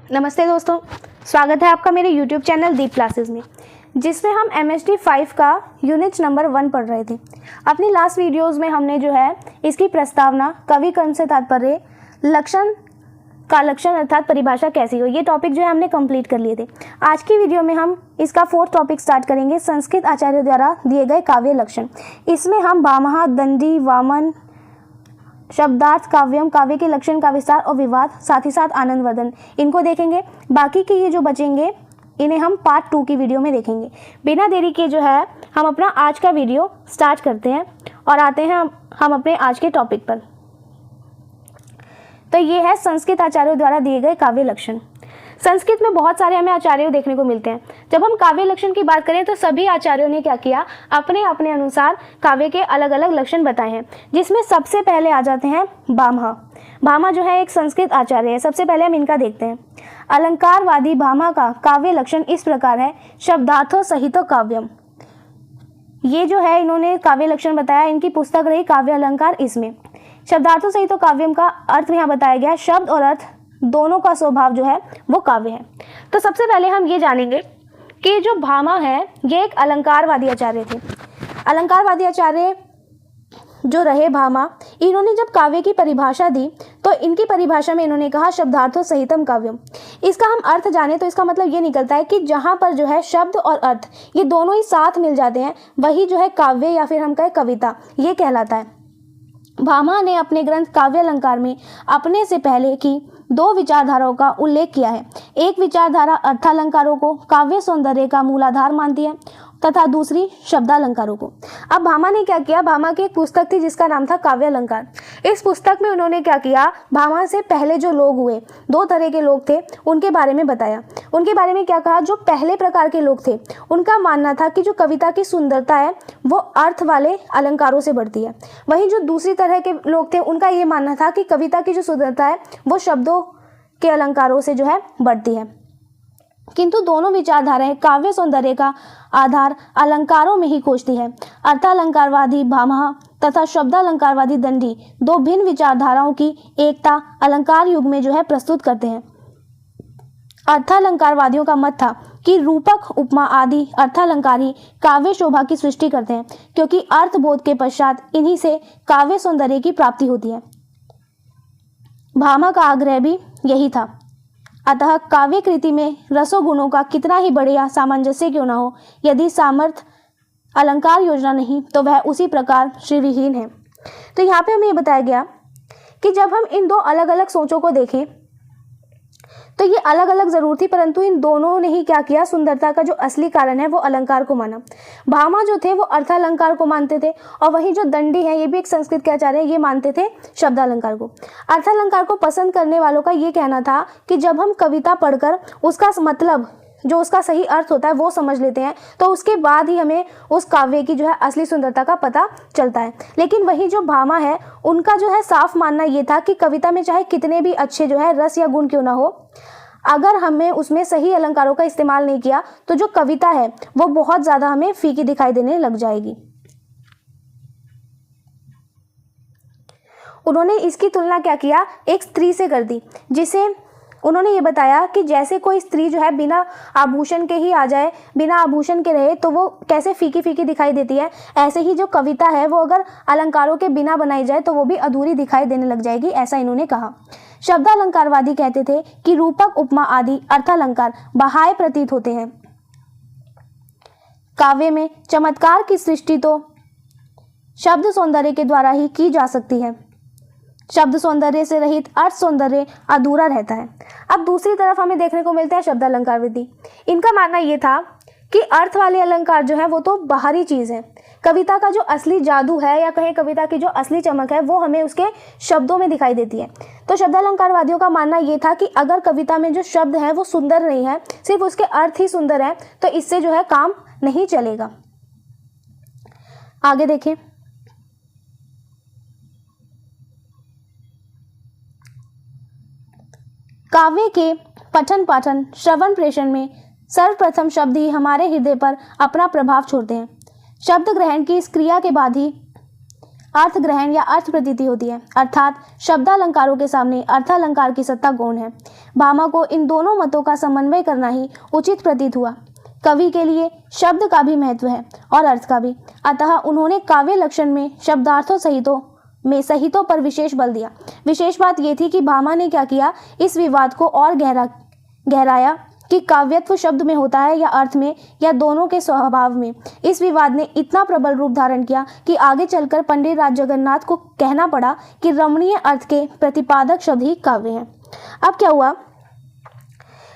नमस्ते दोस्तों, स्वागत है आपका मेरे YouTube चैनल दीप क्लासेस में, जिसमें हम MSD 5 का यूनिट नंबर 1 पढ़ रहे थे। अपनी लास्ट वीडियोस में हमने जो है इसकी प्रस्तावना, कवि कर्म से तात्पर्य, लक्षण का लक्षण अर्थात परिभाषा कैसी हो, ये टॉपिक जो है हमने कंप्लीट कर लिए थे। आज की वीडियो में हम इसका 4th टॉपिक स्टार्ट करेंगे, संस्कृत आचार्यों द्वारा दिए गए काव्य लक्षण। इसमें हम भामह, दंडी, वामन, शब्दार्थ, काव्यम, काव्य के लक्षण का विस्तार और विवाद, साथ ही साथ आनंदवर्धन, इनको देखेंगे। बाकी के ये जो बचेंगे इन्हें हम पार्ट 2 की वीडियो में देखेंगे। बिना देरी के जो है हम अपना आज का वीडियो स्टार्ट करते हैं और आते हैं हम अपने आज के टॉपिक पर। तो ये है संस्कृत आचार्यों द्वारा दिए गए काव्य लक्षण। संस्कृत में बहुत सारे हमें आचार्य देखने को मिलते हैं। जब हम काव्य लक्षण की बात करें तो सभी आचार्यों ने क्या किया, अपने अपने अनुसार काव्य के अलग अलग लक्षण बताए हैं, जिसमें सबसे पहले आ जाते हैं भामह। भामह जो है एक संस्कृत आचार्य है। सबसे पहले हम इनका देखते हैं। अलंकारवादी भामह का काव्य लक्षण इस प्रकार है, शब्दार्थों सहित काव्यम। ये जो है इन्होंने काव्य लक्षण बताया, इनकी पुस्तक रही काव्य अलंकार। इसमें शब्दार्थों सहित काव्यम का अर्थ यहाँ बताया गया, शब्द और अर्थ दोनों का स्वभाव जो है वो काव्य है। तो सबसे पहले हम ये जानेंगे कि जो भामह है ये एक अलंकारवादी आचार्य थे। अलंकारवादी आचार्य जो रहे भामह, इन्होंने जब काव्य की परिभाषा दी तो इनकी परिभाषा में इन्होंने कहा शब्दार्थों सहितम काव्यम। इसका हम अर्थ जाने तो इसका मतलब ये निकलता है कि जहाँ पर जो है शब्द और अर्थ ये दोनों ही साथ मिल जाते हैं, वही जो है काव्य या फिर हम कहें कविता, ये कहलाता है। भामह ने अपने ग्रंथ काव्य अलंकार में अपने से पहले की 2 विचारधाराओं का उल्लेख किया है। एक विचारधारा अर्थालंकारों को काव्य सौंदर्य का मूलाधार मानती है तथा दूसरी शब्दालंकारों को। अब भामह ने क्या किया, भामह की एक पुस्तक थी जिसका नाम था काव्य अलंकार। इस पुस्तक में उन्होंने क्या किया, भामह से पहले जो लोग हुए, 2 तरह के लोग थे, उनके बारे में बताया। उनके बारे में क्या कहा, जो पहले प्रकार के लोग थे उनका मानना था कि जो कविता की सुंदरता है वो अर्थ वाले अलंकारों से बढ़ती है। वहीं जो दूसरी तरह के लोग थे उनका ये मानना था कि कविता की जो सुंदरता है वो शब्दों के अलंकारों से जो है बढ़ती है। किंतु दोनों विचारधाराएं काव्य सौंदर्य का आधार अलंकारों में ही खोजती है। अर्थालंकारवादी भामह तथा शब्दालंकारवादी दंडी 2 भिन्न विचारधाराओं की एकता अलंकार युग में जो है प्रस्तुत करते हैं। अर्थालंकारवादियों का मत था कि रूपक, उपमा आदि अर्थालंकार ही काव्य शोभा की सृष्टि करते हैं, क्योंकि अर्थबोध के पश्चात इन्हीं से काव्य सौंदर्य की प्राप्ति होती है। भामह का आग्रह भी यही था। अतः काव्य कृति में रसो गुणों का कितना ही बढ़िया सामंजस्य क्यों न हो, यदि सामर्थ्य अलंकार योजना नहीं तो वह उसी प्रकार श्रीविहीन है। तो यहाँ पे हमें ये बताया गया कि जब हम इन 2 अलग अलग सोचों को देखें तो ये अलग अलग जरूर थी, परंतु इन दोनों ने ही क्या किया, सुंदरता का जो असली कारण है वो अलंकार को माना। भामह जो थे वो अर्थालंकार को मानते थे और वहीं जो दंडी है ये भी एक संस्कृत के आचार्य है, ये मानते थे शब्दालंकार को। अर्थालंकार को पसंद करने वालों का ये कहना था कि जब हम कविता पढ़कर उसका मतलब जो उसका सही अर्थ होता है वो समझ लेते हैं तो उसके बाद ही हमें उस काव्य की जो है असली सुंदरता का पता चलता है। लेकिन वही जो भामह है उनका जो है साफ मानना ये था कि कविता में चाहे कितने भी अच्छे जो है रस या गुण क्यों ना हो, अगर हमें उसमें सही अलंकारों का इस्तेमाल नहीं किया तो जो कविता है वो बहुत ज़्यादा हमें फीकी दिखाई देने लग जाएगी। उन्होंने इसकी तुलना क्या किया, एक स्त्री से कर दी, जिसे उन्होंने ये बताया कि जैसे कोई स्त्री जो है बिना आभूषण के ही आ जाए, बिना आभूषण के रहे तो वो कैसे फीकी फीकी दिखाई देती है, ऐसे ही जो कविता है वो अगर अलंकारों के बिना बनाई जाए तो वो भी अधूरी दिखाई देने लग जाएगी, ऐसा इन्होंने कहा। शब्दालंकारवादी कहते थे कि रूपक, उपमा आदि अर्थालंकार बाह्य प्रतीत होते हैं। काव्य में चमत्कार की सृष्टि तो शब्द सौंदर्य के द्वारा ही की जा सकती है। शब्द सौंदर्य से रहित अर्थ सौंदर्य अधूरा रहता है। अब दूसरी तरफ हमें देखने को मिलता है शब्दालंकारवादी। इनका मानना ये था कि अर्थ वाले अलंकार जो है वो तो बाहरी चीज़ है, कविता का जो असली जादू है या कहें कविता की जो असली चमक है वो हमें उसके शब्दों में दिखाई देती है। तो शब्दालंकारवादियों का मानना ये था कि अगर कविता में जो शब्द है वो सुंदर नहीं है, सिर्फ उसके अर्थ ही सुंदर है, तो इससे जो है काम नहीं चलेगा। आगे देखिए, काव्य के पठन पाठन श्रवण प्रेषण में सर्वप्रथम शब्द ही हमारे हृदय पर अपना प्रभाव छोड़ते हैं। शब्द ग्रहण की इस क्रिया के बाद ही अर्थ ग्रहण या अर्थ प्रतीति होती है, अर्थात शब्दालंकारों के सामने अर्थालंकार की सत्ता गौण है। भामा को इन दोनों मतों का समन्वय करना ही उचित प्रतीत हुआ। कवि के लिए शब्द का भी महत्व है और अर्थ का भी, अतः उन्होंने काव्य लक्षण में शब्दार्थों सहितों पर विशेष बल दिया। विशेष बात यह थी कि भामा ने क्या किया, इस विवाद को और गहराया कि काव्यत्व शब्द में होता है या अर्थ में या दोनों के स्वभाव में। इस विवाद ने इतना प्रबल रूप धारण किया कि आगे चलकर पंडित राज जगन्नाथ को कहना पड़ा कि रमणीय अर्थ के प्रतिपादक शब्द ही काव्य हैं। अब क्या हुआ,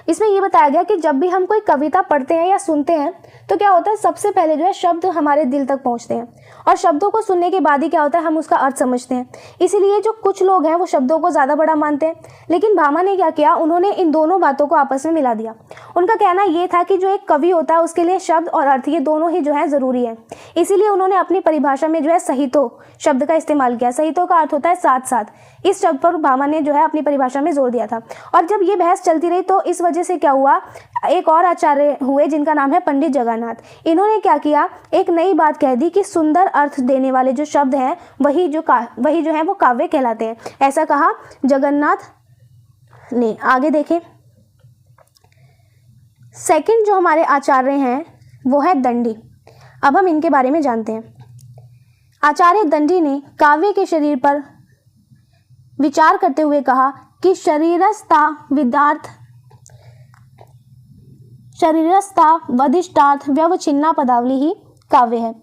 इसमें यह बताया गया कि जब भी हम कोई कविता पढ़ते हैं या सुनते हैं तो क्या होता है, सबसे पहले जो है शब्द हमारे दिल तक पहुंचते हैं और शब्दों को सुनने के बाद ही क्या होता है, हम उसका अर्थ समझते हैं। इसीलिए जो कुछ लोग हैं वो शब्दों को ज़्यादा बड़ा मानते हैं, लेकिन भामा ने क्या किया, उन्होंने इन दोनों बातों को आपस में मिला दिया। उनका कहना ये था कि जो एक कवि होता है उसके लिए शब्द और अर्थ ये दोनों ही जो है ज़रूरी है। इसीलिए उन्होंने अपनी परिभाषा में जो है सहितो शब्द का इस्तेमाल किया। सहितो का अर्थ होता है साथ साथ। इस शब्द पर भामा ने जो है अपनी परिभाषा में जोर दिया था। और जब ये बहस चलती रही तो इस वजह से क्या हुआ, एक और आचार्य हुए जिनका नाम है पंडित जगन्नाथ। इन्होंने क्या किया, एक नई बात कह दी कि सुंदर अर्थ देने वाले जो शब्द हैं वही जो है वो काव्य कहलाते हैं। ऐसा कहा जगन्नाथ ने। आगे देखें, सेकंड जो हमारे आचार्य हैं वो है दंडी। अब हम इनके बारे में जानते हैं। आचार्य दंडी ने काव्य के शरीर पर विचार करते हुए कहा कि शरीरस्था वदिष्टार्थ व्यवच्छिन्ना पदावली ही काव्य है।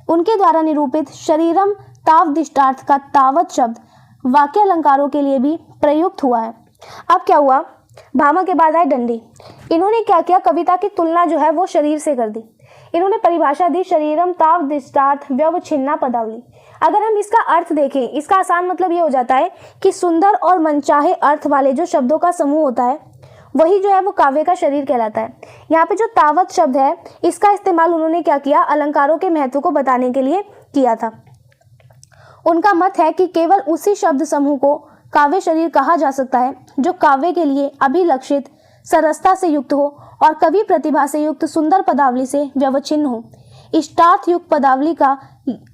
उनके द्वारा निरूपित शरीरम तावदिष्टार्थ का तावत शब्द वाक्य अलंकारों के लिए भी प्रयुक्त हुआ है। अब क्या हुआ, भामा के बाद आए दंडी। इन्होंने क्या किया, कविता की तुलना जो है वो शरीर से कर दी। इन्होंने परिभाषा दी शरीरम तावदिष्टार्थ व्यवच्छिन्ना पदावली। अगर हम इसका अर्थ देखें, इसका आसान मतलब ये हो जाता है कि सुंदर और मनचाहे अर्थ वाले जो शब्दों का समूह होता है वही जो है वो काव्य का शरीर कहलाता है। यहाँ पे जो तावत शब्द है इसका इस्तेमाल उन्होंने क्या किया, अलंकारों के महत्व को बताने के लिए किया था। उनका मत है कि केवल उसी शब्द समूह को काव्य शरीर कहा जा सकता है जो काव्य के लिए अभिलक्षित सरसता से युक्त हो और कवि प्रतिभा से युक्त सुंदर पदावली से व्यवच्छिन्न हो। इष्टार्थ युक्त पदावली का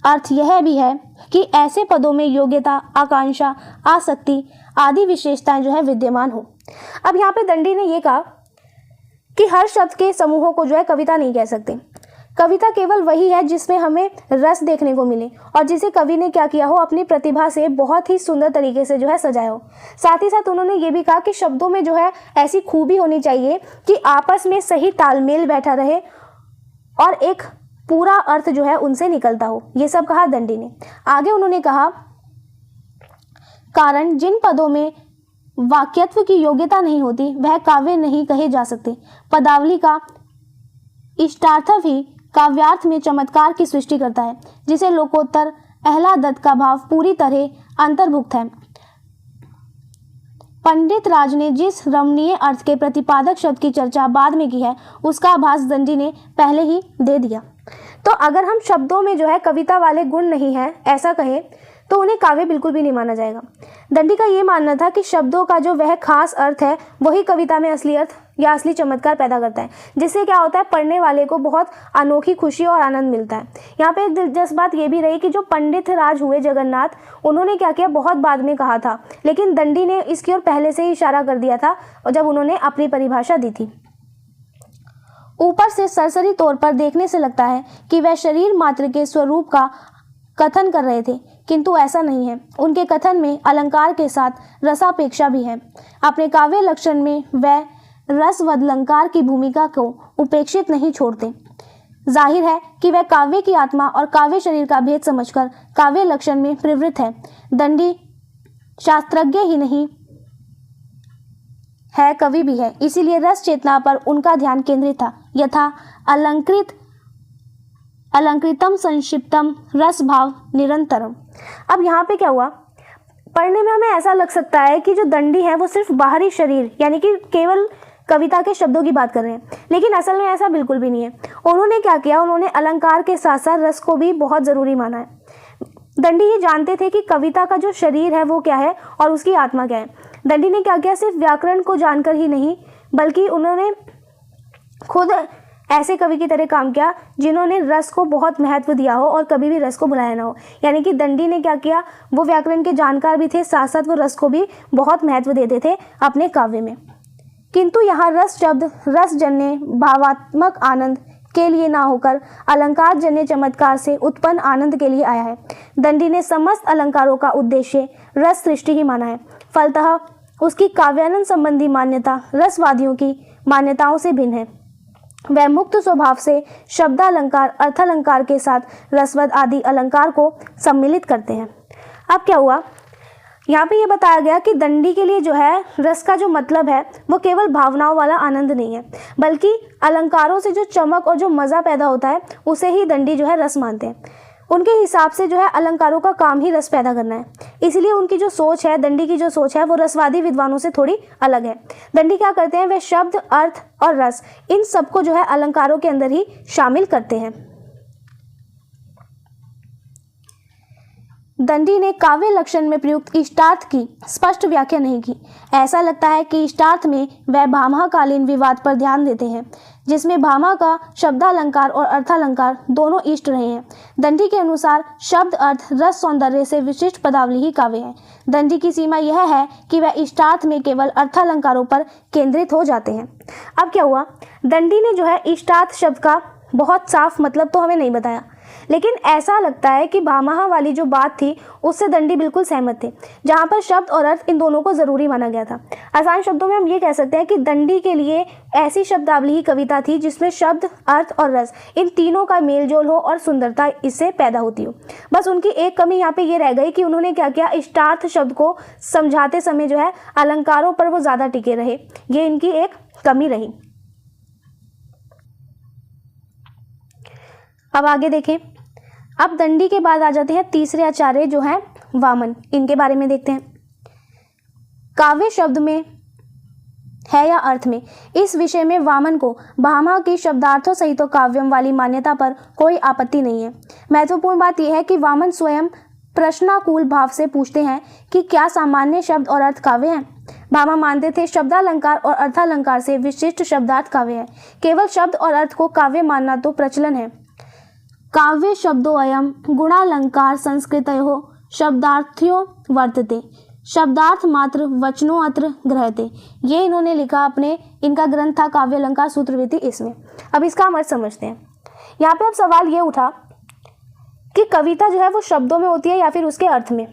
अर्थ यह भी है कि ऐसे पदों में योग्यता, आकांक्षा, आसक्ति आदि विशेषताएं जो है विद्यमान हो। अब यहाँ पे दंडी ने ये कहा कि हर शब्द के समूहों को जो है कविता नहीं कह सकते। कविता केवल वही है जिसमें हमें रस देखने को मिले और जिसे कवि ने क्या किया हो, अपनी प्रतिभा से बहुत ही सुंदर तरीके से जो है सजाया हो। साथ ही साथ उन्होंने ये भी कहा कि शब्दों में जो है ऐसी खूबी होनी चाहिए कि आपस में सही तालमेल बैठा रहे और एक पूरा अर्थ जो है उनसे निकलता हो। ये सब कहा दंडी ने। आगे उन्होंने कहा, कारण जिन पदों में वाक्यत्व की योग्यता नहीं होती वह काव्य नहीं कहे जा सकते। पदावली का इष्टार्थ भी काव्यार्थ में चमत्कार की सृष्टि करता है जिसे लोकोत्तर आह्लादत का भाव पूरी तरह अंतर्भुक्त है। पंडित राज ने जिस रमणीय अर्थ के प्रतिपादक शब्द की चर्चा बाद में की है उसका आभास दंडी ने पहले ही दे दिया। तो अगर हम शब्दों में जो है कविता वाले गुण नहीं है ऐसा कहें तो उन्हें काव्य बिल्कुल भी नहीं माना जाएगा। दंडी का ये मानना था कि शब्दों का जो वह खास अर्थ है वही कविता में असली अर्थ या असली चमत्कार पैदा करता है, जिससे क्या होता है, पढ़ने वाले को बहुत अनोखी खुशी और आनंद मिलता है। यहाँ पे एक दिलचस्प बात ये भी रही कि जो पंडित राज हुए जगन्नाथ, उन्होंने क्या किया, बहुत बाद में कहा था, लेकिन दंडी ने इसकी ओर पहले से ही इशारा कर दिया था और जब उन्होंने अपनी परिभाषा दी थी। ऊपर से सरसरी तौर पर देखने से लगता है कि वह शरीर मात्र के स्वरूप का कथन कर रहे थे, किंतु ऐसा नहीं है। उनके कथन में अलंकार के साथ रसापेक्षा भी है। अपने काव्य लक्षण में वह रसवदलंकार की भूमिका को उपेक्षित नहीं छोड़ते। जाहिर है कि वह काव्य की आत्मा और काव्य शरीर का भेद समझकर काव्य लक्षण में प्रवृत्त है। दंडी शास्त्रज्ञ ही नहीं है, कवि भी है, इसीलिए रस चेतना पर उनका ध्यान केंद्रित था। यथा अलंकृतम संक्षिप्तम रस भाव निरंतरम। अब यहाँ पे क्या हुआ, पढ़ने में हमें ऐसा लग सकता है कि जो दंडी है वो सिर्फ बाहरी शरीर यानी कि केवल कविता के शब्दों की बात कर रहे हैं, लेकिन असल में ऐसा बिल्कुल भी नहीं है। उन्होंने क्या किया, उन्होंने अलंकार के साथ साथ रस को भी बहुत ज़रूरी माना है। दंडी ये जानते थे कि कविता का जो शरीर है वो क्या है और उसकी आत्मा क्या है। दंडी ने क्या किया, सिर्फ व्याकरण को जानकर ही नहीं बल्कि उन्होंने खुद ऐसे कवि की तरह काम किया जिन्होंने रस को बहुत महत्व दिया हो और कभी भी रस को भुलाया ना हो। यानी कि दंडी ने क्या किया, वो व्याकरण के जानकार भी थे, साथ साथ वो रस को भी बहुत महत्व देते थे अपने काव्य में। किंतु यहाँ रस शब्द रसजन्य भावात्मक आनंद के लिए ना होकर अलंकार जन्य चमत्कार से उत्पन्न आनंद के लिए आया है। दंडी ने समस्त अलंकारों का उद्देश्य रस सृष्टि ही माना है। फलतः उसकी काव्यानंद संबंधी मान्यता रसवादियों की मान्यताओं से भिन्न है। वह मुक्त स्वभाव से शब्दालंकार अर्थालंकार के साथ रसवद आदि अलंकार को सम्मिलित करते हैं। अब क्या हुआ, यहाँ पे ये बताया गया कि दंडी के लिए जो है रस का जो मतलब है वो केवल भावनाओं वाला आनंद नहीं है, बल्कि अलंकारों से जो चमक और जो मज़ा पैदा होता है उसे ही दंडी जो है रस मानते हैं। उनके हिसाब से जो है अलंकारों का काम ही रस पैदा करना है, इसलिए उनकी जो सोच है, दंडी की जो सोच है वो रसवादी विद्वानों से थोड़ी अलग है। दंडी क्या करते हैं, वे शब्द, अर्थ और रस इन सबको जो है अलंकारों के अंदर ही शामिल करते हैं। दंडी ने काव्य लक्षण में प्रयुक्त इष्टार्थ की स्पष्ट व्याख्या नहीं की। ऐसा लगता है कि इष्टार्थ में वह भामहकालीन विवाद पर ध्यान देते हैं, जिसमें भामा का शब्दालंकार और अर्थालंकार दोनों इष्ट रहे हैं। दंडी के अनुसार शब्द, अर्थ, रस, सौंदर्य से विशिष्ट पदावली ही काव्य है। दंडी की सीमा यह है कि वह इष्टार्थ में केवल अर्थालंकारों पर केंद्रित हो जाते हैं। अब क्या हुआ, दंडी ने जो है इष्टार्थ शब्द का बहुत साफ मतलब तो हमें नहीं बताया, लेकिन ऐसा लगता है कि भामह वाली जो बात थी उससे दंडी बिल्कुल सहमत थे, जहाँ पर शब्द और अर्थ इन दोनों को ज़रूरी माना गया था। आसान शब्दों में हम ये कह सकते हैं कि दंडी के लिए ऐसी शब्दावली ही कविता थी जिसमें शब्द, अर्थ और रस इन तीनों का मेलजोल हो और सुंदरता इससे पैदा होती हो। बस उनकी एक कमी यहाँ पे ये रह गई कि उन्होंने क्या किया, इष्टार्थ शब्द को समझाते समय जो है अलंकारों पर वो ज़्यादा टिके रहे, ये इनकी एक कमी रही। अब आगे देखें, अब दंडी के बाद आ जाते हैं तीसरे आचार्य जो हैं वामन। इनके बारे में देखते हैं। काव्य शब्द में है या अर्थ में, इस विषय में वामन को भामा की शब्दार्थों सहित तो काव्यम वाली मान्यता पर कोई आपत्ति नहीं है। महत्वपूर्ण बात यह है कि वामन स्वयं प्रश्नाकुल भाव से पूछते हैं कि क्या सामान्य शब्द और अर्थ काव्य हैं। भामा मानते थे शब्दालंकार और अर्थालंकार से विशिष्ट शब्दार्थ काव्य है। केवल शब्द और अर्थ को काव्य मानना तो प्रचलन है। काव्य शब्दोऽयं गुणालंकार संस्कृतयोः शब्दार्थ्यो वर्तते, शब्दार्थ मात्र वचनों अत्र ग्रहते। ये इन्होंने लिखा अपने, इनका ग्रंथ था काव्य अलंकार सूत्रवृत्ति। इसमें अब इसका हम अर्थ समझते हैं। यहाँ पे अब सवाल ये उठा कि कविता जो है वो शब्दों में होती है या फिर उसके अर्थ में।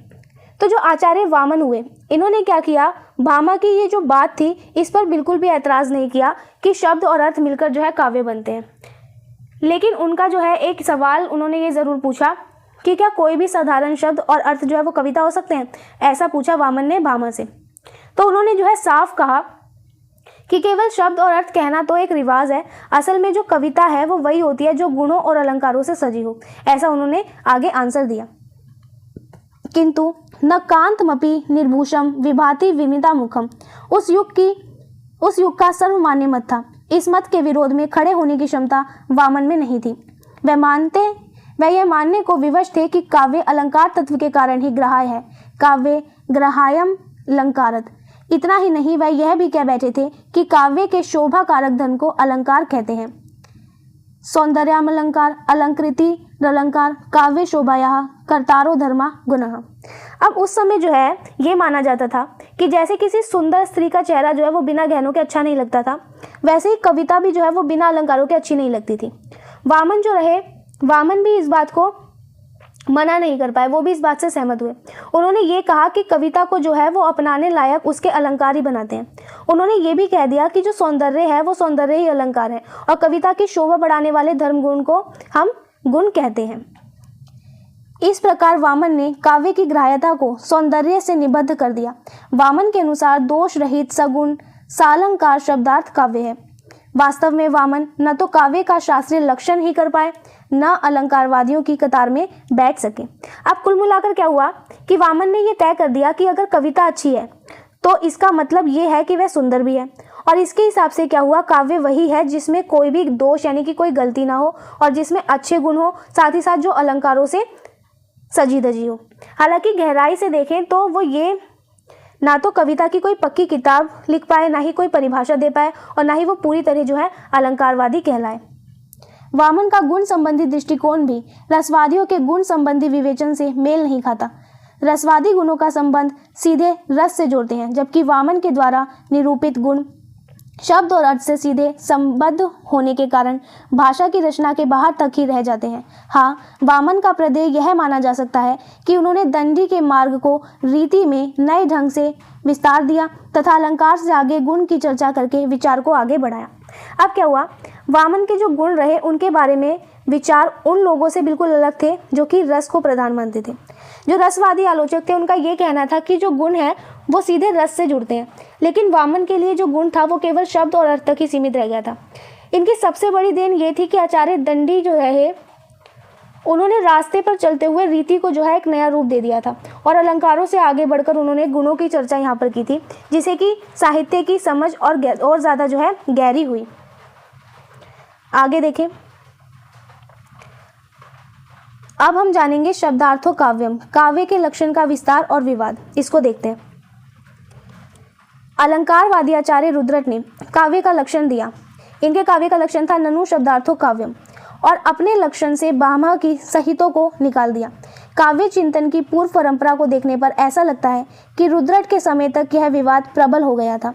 तो जो आचार्य वामन हुए, इन्होंने क्या किया, भामा की ये जो बात थी इस पर बिल्कुल भी ऐतराज़ नहीं किया कि शब्द और अर्थ मिलकर जो है काव्य बनते हैं। लेकिन उनका जो है एक सवाल उन्होंने ये ज़रूर पूछा कि क्या कोई भी साधारण शब्द और अर्थ जो है वो कविता हो सकते हैं। ऐसा पूछा वामन ने भामा से। तो उन्होंने जो है साफ कहा कि केवल शब्द और अर्थ कहना तो एक रिवाज है, असल में जो कविता है वो वही होती है जो गुणों और अलंकारों से सजी हो। ऐसा उन्होंने आगे आंसर दिया। किंतु न कांतमपि निर्भूषम विभाति विनिता मुखम, उस युग का सर्वमान्य मत था। इस मत के विरोध में खड़े होने की क्षमता वामन में नहीं थी। वह यह मानने को विवश थे कि काव्य अलंकार तत्व के कारण ही ग्राह्य है, काव्य ग्राह्यम अलंकारत। इतना ही नहीं, वह यह भी कह बैठे थे कि काव्य के शोभा कारक धन को अलंकार कहते हैं। सौंदर्याम अलंकार अलंकृति अलंकार काव्य शोभाया कर्तारो धर्मा गुणः। अब उस समय जो है ये माना जाता था कि जैसे किसी सुंदर स्त्री का चेहरा जो है वो बिना गहनों के अच्छा नहीं लगता था, वैसे ही कविता भी जो है वो बिना अलंकारों के अच्छी नहीं लगती थी। वामन जो रहे, वामन भी इस बात को मना नहीं कर पाए, वो भी इस बात से सहमत हुए। उन्होंने ये कहा कि कविता को जो है वो अपनाने लायक उसके अलंकार ही बनाते हैं। उन्होंने ये भी कह दिया कि जो सौंदर्य है वो सौंदर्य ही अलंकार है और कविता की शोभा बढ़ाने वाले धर्म गुण को हम गुण कहते हैं। इस प्रकार वामन ने काव्य की ग्राह्यता को सौंदर्य से निबद्ध कर दिया। वामन के अनुसार दोष रहित सगुण सालंकार शब्दार्थ काव्य है। वास्तव में वामन न तो काव्य का शास्त्रीय लक्षण ही कर पाए, न अलंकारवादियों की कतार में बैठ सके। अब कुल मिलाकर क्या हुआ कि वामन ने यह तय कर दिया कि अगर कविता अच्छी है तो इसका मतलब ये है कि वह सुंदर भी है, और इसके हिसाब से क्या हुआ, काव्य वही है जिसमें कोई भी दोष यानी कि कोई गलती ना हो और जिसमें अच्छे गुण हो, साथ ही साथ जो अलंकारों से सजी धजी हो। हालांकि गहराई से देखें तो वो ये ना तो कविता की कोई पक्की किताब लिख पाए, ना ही कोई परिभाषा दे पाए, और ना ही वो पूरी तरह जो है अलंकारवादी कहलाए। वामन का गुण संबंधी दृष्टिकोण भी रसवादियों के गुण संबंधी विवेचन से मेल नहीं खाता। रसवादी गुणों का संबंध सीधे रस से जोड़ते हैं, जबकि वामन के द्वारा निरूपित गुण शब्द और अर्थ से सीधे संबद्ध होने के कारण भाषा की रचना के बाहर तक ही रह जाते हैं। हाँ, वामन का प्रदेय यह माना जा सकता है कि उन्होंने दंडी के मार्ग को रीति में नए ढंग से विस्तार दिया तथा अलंकार से आगे गुण की चर्चा करके विचार को आगे बढ़ाया। अब क्या हुआ, वामन के जो गुण रहे उनके बारे में विचार उन लोगों से बिल्कुल अलग थे जो कि रस को प्रधान मानते थे। जो रसवादी आलोचक थे उनका ये कहना था कि जो गुण है वो सीधे रस से जुड़ते हैं, लेकिन वामन के लिए जो गुण था वो केवल शब्द और अर्थ तक ही सीमित रह गया था। इनकी सबसे बड़ी देन ये थी कि आचार्य दंडी जो रहे उन्होंने रास्ते पर चलते हुए रीति को जो है एक नया रूप दे दिया था और अलंकारों से आगे बढ़कर उन्होंने गुणों की चर्चा यहाँ पर की थी, जिससे कि साहित्य की समझ और ज़्यादा जो है गहरी हुई। आगे देखें, अब हम जानेंगे शब्दार्थो काव्यम, काव्य के लक्षण का विस्तार और विवाद। इसको देखते हैं। अलंकारवादी आचार्य रुद्रट ने काव्य का लक्षण दिया। इनके काव्य का लक्षण था ननु शब्दार्थो काव्यम, और अपने लक्षण से भामह की सहितों को निकाल दिया। काव्य चिंतन की पूर्व परंपरा को देखने पर ऐसा लगता है कि रुद्रट के समय तक यह विवाद प्रबल हो गया था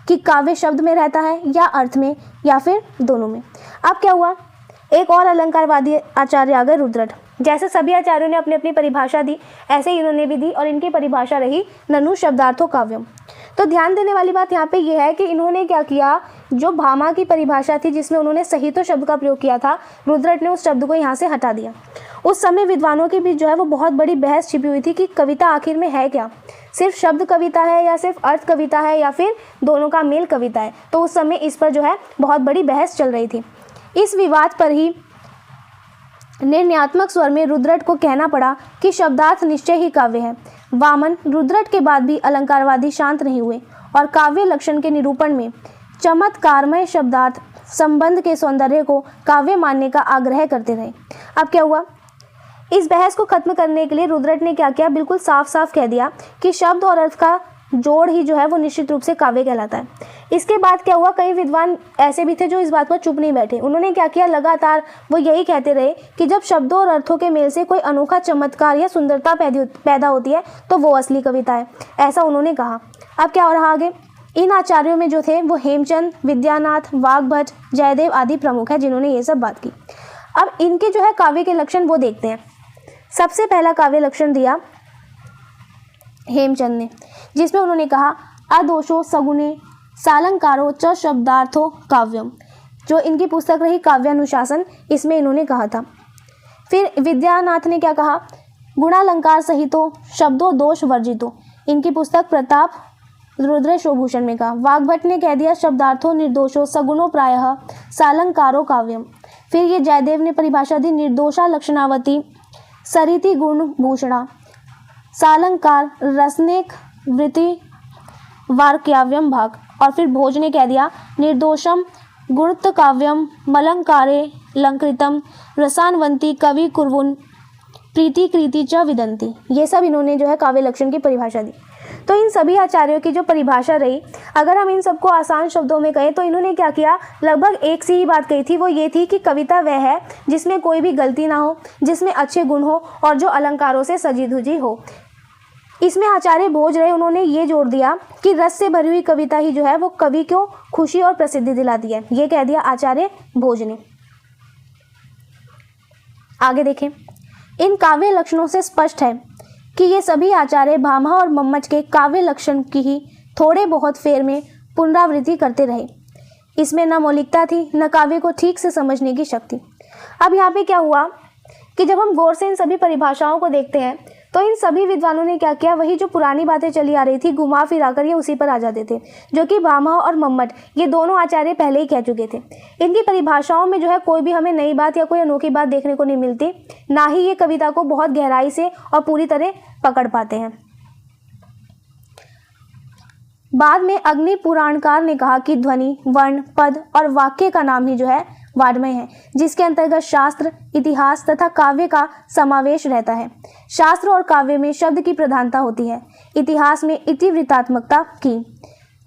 कि काव्य शब्द में रहता है या अर्थ में या फिर दोनों में। अब क्या हुआ, एक और अलंकारवादी आचार्य आ गए रुद्रट। जैसे सभी आचार्यों ने अपनी अपनी परिभाषा दी, ऐसे ही इन्होंने भी दी और इनकी परिभाषा रही ननु शब्दार्थो काव्यम। तो ध्यान देने वाली बात यहाँ पे ये है कि इन्होंने क्या किया, जो भामा की परिभाषा थी जिसमें उन्होंने सहितो शब्द का प्रयोग किया था, रुद्रट ने उस शब्द को यहाँ से हटा दिया। उस समय विद्वानों के बीच जो है वो बहुत बड़ी बहस छिपी हुई थी कि कविता आखिर में है क्या, सिर्फ शब्द कविता है या सिर्फ अर्थ कविता है या फिर दोनों का मेल कविता है। तो उस समय इस पर जो है बहुत बड़ी बहस चल रही थी। इस विवाद पर ही निर्णयात्मक स्वर में रुद्रट को कहना पड़ा कि शब्दार्थ निश्चय ही काव्य है। वामन रुद्रट के बाद भी अलंकारवादी शांत नहीं हुए और काव्य लक्षण के निरूपण में चमत्कारमय शब्दार्थ संबंध के सौंदर्य को काव्य मानने का आग्रह करते रहे। अब क्या हुआ, इस बहस को खत्म करने के लिए रुद्रट ने क्या किया, बिल्कुल साफ साफ कह दिया कि शब्द और अर्थ का जोड़ ही जो है वो निश्चित रूप से काव्य कहलाता है। इसके बाद क्या हुआ, कई विद्वान ऐसे भी थे जो इस बात पर चुप नहीं बैठे। उन्होंने क्या किया, लगातार वो यही कहते रहे कि जब शब्दों और अर्थों के मेल से कोई अनोखा चमत्कार या सुंदरता पैदा होती है तो वो असली कविता है, ऐसा उन्होंने कहा। अब क्या हो रहा आगे, इन आचार्यों में जो थे वो हेमचंद, विद्यानाथ, वाग्भट, जयदेव आदि प्रमुख है जिन्होंने ये सब बात की। अब इनके जो है काव्य के लक्षण वो देखते हैं। सबसे पहला काव्य लक्षण दिया हेमचंद ने, जिसमें उन्होंने कहा अदोषो सगुणे सालंकारो च शब्दार्थो काव्यम, जो इनकी पुस्तक रही काव्यानुशासन, इसमें इन्होंने कहा था। फिर विद्यानाथ ने क्या कहा, गुणालंकार सहितो शब्दों दोष वर्जितो, इनकी पुस्तक प्रताप रुद्रेशोभूषण में कहा। वाग्भट ने कह दिया शब्दार्थो निर्दोषो सगुणो प्रायः सालंकारो काव्यम। फिर ये जयदेव ने परिभाषा दी निर्दोषा लक्षणावती सरिति गुण भूषणा सालंकार रसनेक वृत्ति वार्क्याव्यम भाग। और फिर भोज ने कह दिया निर्दोषम गुणत काव्यम मलंकारे लंकृतम रसानवंती कवि कुर्वुन प्रीति कृति च विदंती। ये सब इन्होंने जो है काव्य लक्षण की परिभाषा दी। तो इन सभी आचार्यों की जो परिभाषा रही, अगर हम इन सबको आसान शब्दों में कहें तो इन्होंने क्या किया, लगभग एक सी ही बात कही थी। वो ये थी कि कविता वह है जिसमें कोई भी गलती ना हो, जिसमें अच्छे गुण हो और जो अलंकारों से सजी धुजी हो। इसमें आचार्य भोज रहे, उन्होंने ये जोड़ दिया कि रस से भरी हुई कविता ही जो है वो कवि को खुशी और प्रसिद्धि दिलाती है। ये कह दिया आचार्य भोज ने। आगे देखें, इन काव्य लक्षणों से स्पष्ट है कि ये सभी आचार्य भामह और मम्मट के काव्य लक्षण की ही थोड़े बहुत फेर में पुनरावृत्ति करते रहे। इसमें न मौलिकता थी न काव्य को ठीक से समझने की शक्ति। अब यहाँ पे क्या हुआ कि जब हम गौर से इन सभी परिभाषाओं को देखते हैं तो इन सभी विद्वानों ने क्या किया, वही जो पुरानी बातें चली आ रही थी घुमा फिरा कर ये उसी पर आ जाते थे, जो कि भामह और मम्मट ये दोनों आचार्य पहले ही कह चुके थे। इनकी परिभाषाओं में जो है कोई भी हमें नई बात या कोई अनोखी बात देखने को नहीं मिलती, ना ही ये कविता को बहुत गहराई से और पूरी तरह पकड़ पाते हैं। बाद में अग्नि पुराणकार ने कहा कि ध्वनि, वर्ण, पद और वाक्य का नाम ही जो है वाड्मय है, जिसके अंतर्गत शास्त्र, इतिहास तथा काव्य का समावेश रहता है। शास्त्र और काव्य में शब्द की प्रधानता होती है, इतिहास में इतिवृत्तात्मकता की।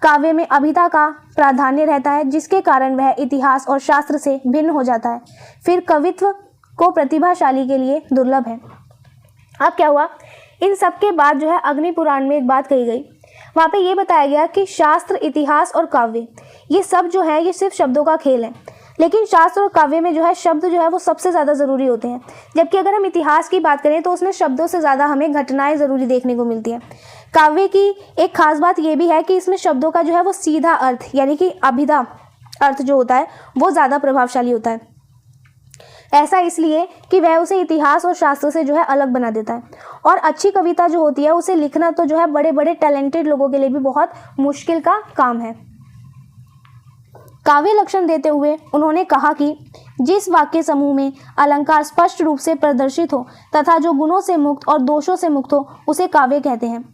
काव्य में अभिधा का प्राधान्य रहता है, जिसके कारण वह इतिहास और शास्त्र से भिन्न हो जाता है। फिर कवित्व को प्रतिभाशाली के लिए दुर्लभ है। अब क्या हुआ, इन सब के बाद जो है अग्नि पुराण में एक बात कही गई, वहाँ पे ये बताया गया कि शास्त्र, इतिहास और काव्य ये सब जो है ये सिर्फ शब्दों का खेल है, लेकिन शास्त्र और काव्य में जो है शब्द जो है वो सबसे ज़्यादा ज़रूरी होते हैं। जबकि अगर हम इतिहास की बात करें तो उसमें शब्दों से ज़्यादा हमें घटनाएं ज़रूरी देखने को मिलती हैं। काव्य की एक खास बात ये भी है कि इसमें शब्दों का जो है वो सीधा अर्थ यानी कि अभिधा अर्थ जो होता है वो ज़्यादा प्रभावशाली होता है। ऐसा इसलिए कि वह उसे इतिहास और शास्त्र से जो है अलग बना देता है। और अच्छी कविता जो होती है उसे लिखना तो जो है बड़े बड़े टैलेंटेड लोगों के लिए भी बहुत मुश्किल का काम है। काव्य लक्षण देते हुए उन्होंने कहा कि जिस वाक्य समूह में अलंकार स्पष्ट रूप से प्रदर्शित हो तथा जो गुणों से मुक्त और दोषों से मुक्त हो उसे काव्य कहते हैं।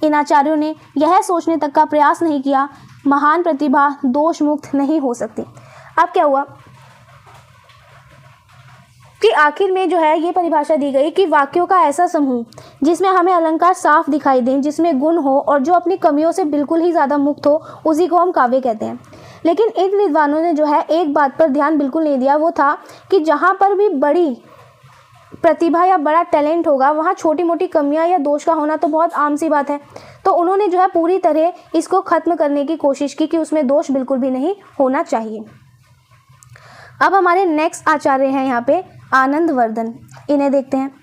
इन आचार्यों ने यह सोचने तक का प्रयास नहीं किया महान प्रतिभा दोष मुक्त नहीं हो सकती। अब क्या हुआ कि आखिर में जो है ये परिभाषा दी गई कि वाक्यों का ऐसा समूह जिसमें हमें अलंकार साफ दिखाई दें, जिसमें गुण हो और जो अपनी कमियों से बिल्कुल ही ज़्यादा मुक्त हो, उसी को हम काव्य कहते हैं। लेकिन इन विद्वानों ने जो है एक बात पर ध्यान बिल्कुल नहीं दिया, वो था कि जहाँ पर भी बड़ी प्रतिभा या बड़ा टैलेंट होगा वहाँ छोटी मोटी कमियां या दोष का होना तो बहुत आम सी बात है। तो उन्होंने जो है पूरी तरह इसको ख़त्म करने की कोशिश की कि उसमें दोष बिल्कुल भी नहीं होना चाहिए। अब हमारे नेक्स्ट आचार्य हैं यहाँ पे आनंदवर्धन, इन्हें देखते हैं।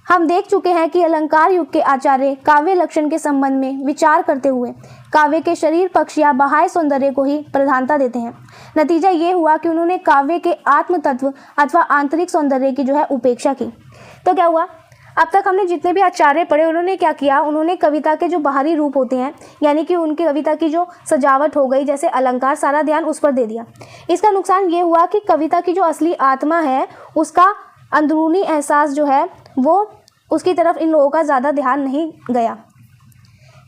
हम देख चुके हैं कि अलंकार युग के आचार्य काव्य लक्षण के संबंध में विचार करते हुए काव्य के शरीर पक्ष या बाह्य सौंदर्य को ही प्रधानता देते हैं। नतीजा ये हुआ कि उन्होंने काव्य के आत्म तत्व अथवा आंतरिक सौंदर्य की जो है उपेक्षा की। तो क्या हुआ, अब तक हमने जितने भी आचार्य पढ़े उन्होंने क्या किया, उन्होंने कविता के जो बाहरी रूप होते हैं यानी कि उनकी कविता की जो सजावट हो गई जैसे अलंकार, सारा ध्यान उस पर दे दिया। इसका नुकसान ये हुआ कि कविता की जो असली आत्मा है उसका अंदरूनी एहसास जो है वो उसकी तरफ इन लोगों का ज़्यादा ध्यान नहीं गया।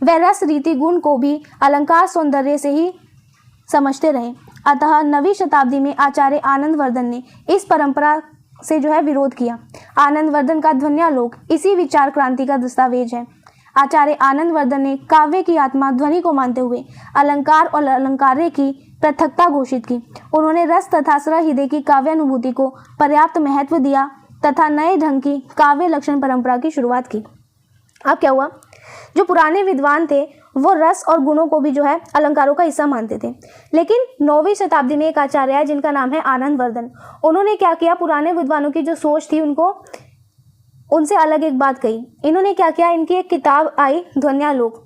वह रस रीति गुण को भी अलंकार सौंदर्य से ही समझते रहे। अतः नवीं शताब्दी में आचार्य आनंदवर्धन ने इस परंपरा से जो है विरोध किया। आनंदवर्धन का ध्वन्यालोक इसी विचार क्रांति का दस्तावेज है। आचार्य आनंदवर्धन ने काव्य की आत्मा ध्वनि को मानते हुए अलंकार और अलंकार्य की पृथकता घोषित की। उन्होंने रस तथा सहृदय की काव्यानुभूति को पर्याप्त महत्व दिया तथा नए ढंग की काव्य लक्षण परंपरा की शुरुआत की। अब क्या हुआ, जो पुराने विद्वान थे वो रस और गुणों को भी जो है अलंकारों का हिस्सा मानते थे, लेकिन 9वीं शताब्दी में एक आचार्य है जिनका नाम है आनंदवर्धन। उन्होंने क्या किया, पुराने विद्वानों की जो सोच थी उनसे अलग एक बात कही। इन्होंने क्या किया, इनकी एक किताब आई ध्वन्यालोक,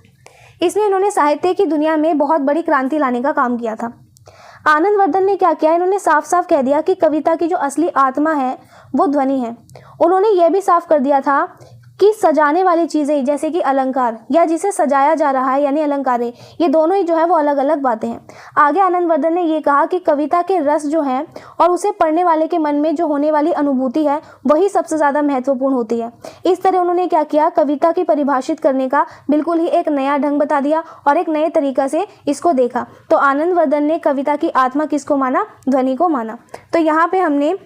इसमें इन्होंने साहित्य की दुनिया में बहुत बड़ी क्रांति लाने का काम किया था। आनंदवर्धन ने क्या किया, इन्होंने साफ साफ कह दिया कि कविता की जो असली आत्मा है वो ध्वनि है। उन्होंने यह भी साफ कर दिया था कि सजाने वाली चीज़ें जैसे कि अलंकार या जिसे सजाया जा रहा है यानी अलंकारें, ये दोनों ही जो है वो अलग अलग बातें हैं। आगे आनंदवर्धन ने ये कहा कि कविता के रस जो है और उसे पढ़ने वाले के मन में जो होने वाली अनुभूति है वही सबसे ज़्यादा महत्वपूर्ण होती है। इस तरह उन्होंने क्या किया, कविता की परिभाषित करने का बिल्कुल ही एक नया ढंग बता दिया और एक नए तरीक़ा से इसको देखा। तो आनंदवर्धन ने कविता की आत्मा किसको माना, ध्वनि को माना। तो यहाँ पर हमने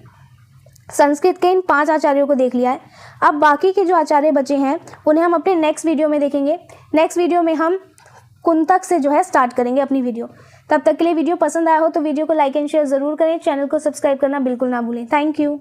संस्कृत के इन 5 आचार्यों को देख लिया है। अब बाकी के जो आचार्य बचे हैं उन्हें हम अपने नेक्स्ट वीडियो में देखेंगे। नेक्स्ट वीडियो में हम कुंतक से जो है स्टार्ट करेंगे अपनी वीडियो। तब तक के लिए वीडियो पसंद आया हो तो वीडियो को लाइक एंड शेयर ज़रूर करें। चैनल को सब्सक्राइब करना बिल्कुल ना भूलें। Thank you.